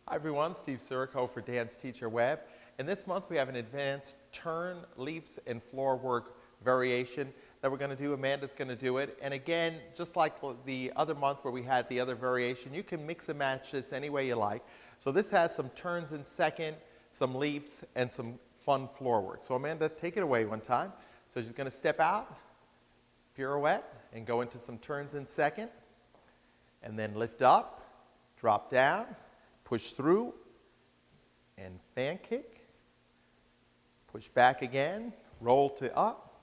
Hi everyone, Steve Sirico for Dance Teacher Web. And this month we have an advanced turn, leaps, and floor work variation that we're going to do. Amanda's going to do it. And again, just like the other month where we had the other variation, you can mix and match this any way you like. So this has some turns in second, some leaps, and some fun floor work. So Amanda, take it away one time. So she's going to step out, pirouette, and go into some turns in second, and then lift up, drop down, push through, and fan kick. Push back again, roll to up.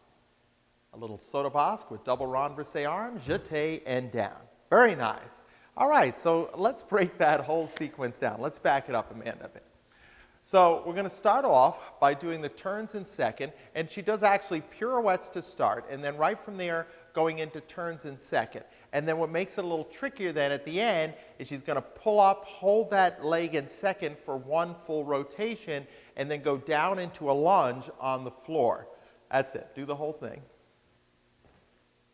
A little soda basque with double renversé arms, jeté, and down. Very nice. All right, so let's break that whole sequence down. Let's back it up, Amanda. So we're going to start off by doing the turns in second, and she does actually pirouettes to start, and then right from there going into turns in second. And then what makes it a little trickier then at the end is she's going to pull up, hold that leg in second for one full rotation, and then go down into a lunge on the floor. That's it. Do the whole thing.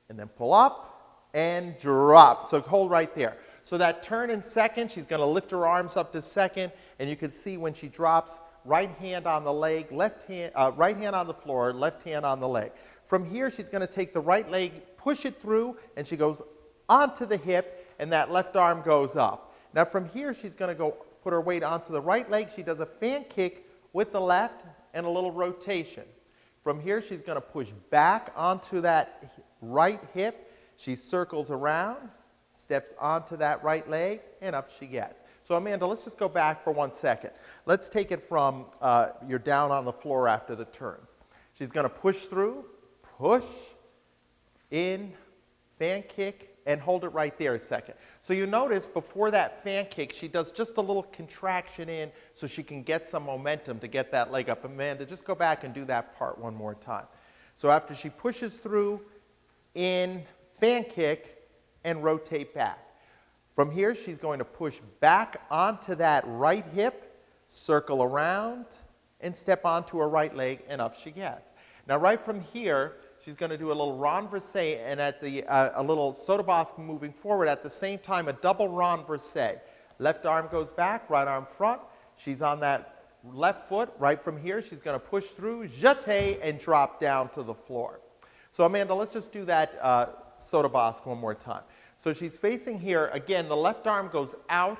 And then pull up and drop. So hold right there. So that turn in second, she's going to lift her arms up to second, and you can see when she drops, right hand on the leg, right hand on the floor, left hand on the leg. From here, she's going to take the right leg, push it through, and she goes onto the hip, and that left arm goes up. Now from here, she's going to go put her weight onto the right leg. She does a fan kick with the left and a little rotation. From here, she's going to push back onto that right hip. She circles around, steps onto that right leg, and up she gets. So Amanda, let's just go back for 1 second. Let's take it from you're down on the floor after the turns. She's going to push through, push, in, fan kick, and hold it right there a second. So you notice before that fan kick, she does just a little contraction in so she can get some momentum to get that leg up. Amanda, just go back and do that part one more time. So after she pushes through, in, fan kick, and rotate back. From here, she's going to push back onto that right hip, circle around, and step onto her right leg, and up she gets. Now right from here, she's going to do a little renversé and a little soda basque moving forward. At the same time, a double renversé. Left arm goes back, right arm front. She's on that left foot. Right from here, she's going to push through, jeté, and drop down to the floor. So Amanda, let's just do that soda basque one more time. So she's facing here. Again, the left arm goes out,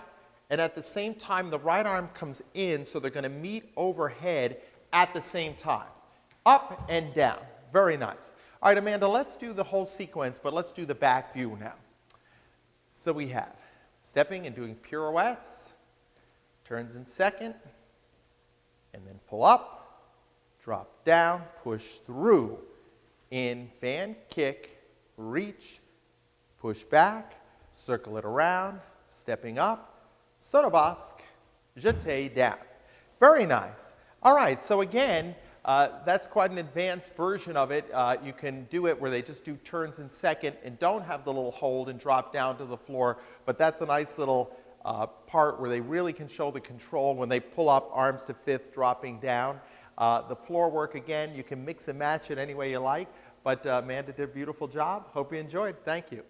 and at the same time, the right arm comes in, so they're going to meet overhead at the same time. Up and down. Very nice. All right, Amanda, let's do the whole sequence, but let's do the back view now. So we have stepping and doing pirouettes, turns in second, and then pull up, drop down, push through, in, fan, kick, reach, push back, circle it around, stepping up, soda basque, jeté, down. Very nice. All right, so again, that's quite an advanced version of it. You can do it where they just do turns in second and don't have the little hold and drop down to the floor, but that's a nice little part where they really can show the control when they pull up, arms to fifth, dropping down. The floor work, again, you can mix and match it any way you like, but Amanda did a beautiful job. Hope you enjoyed. Thank you.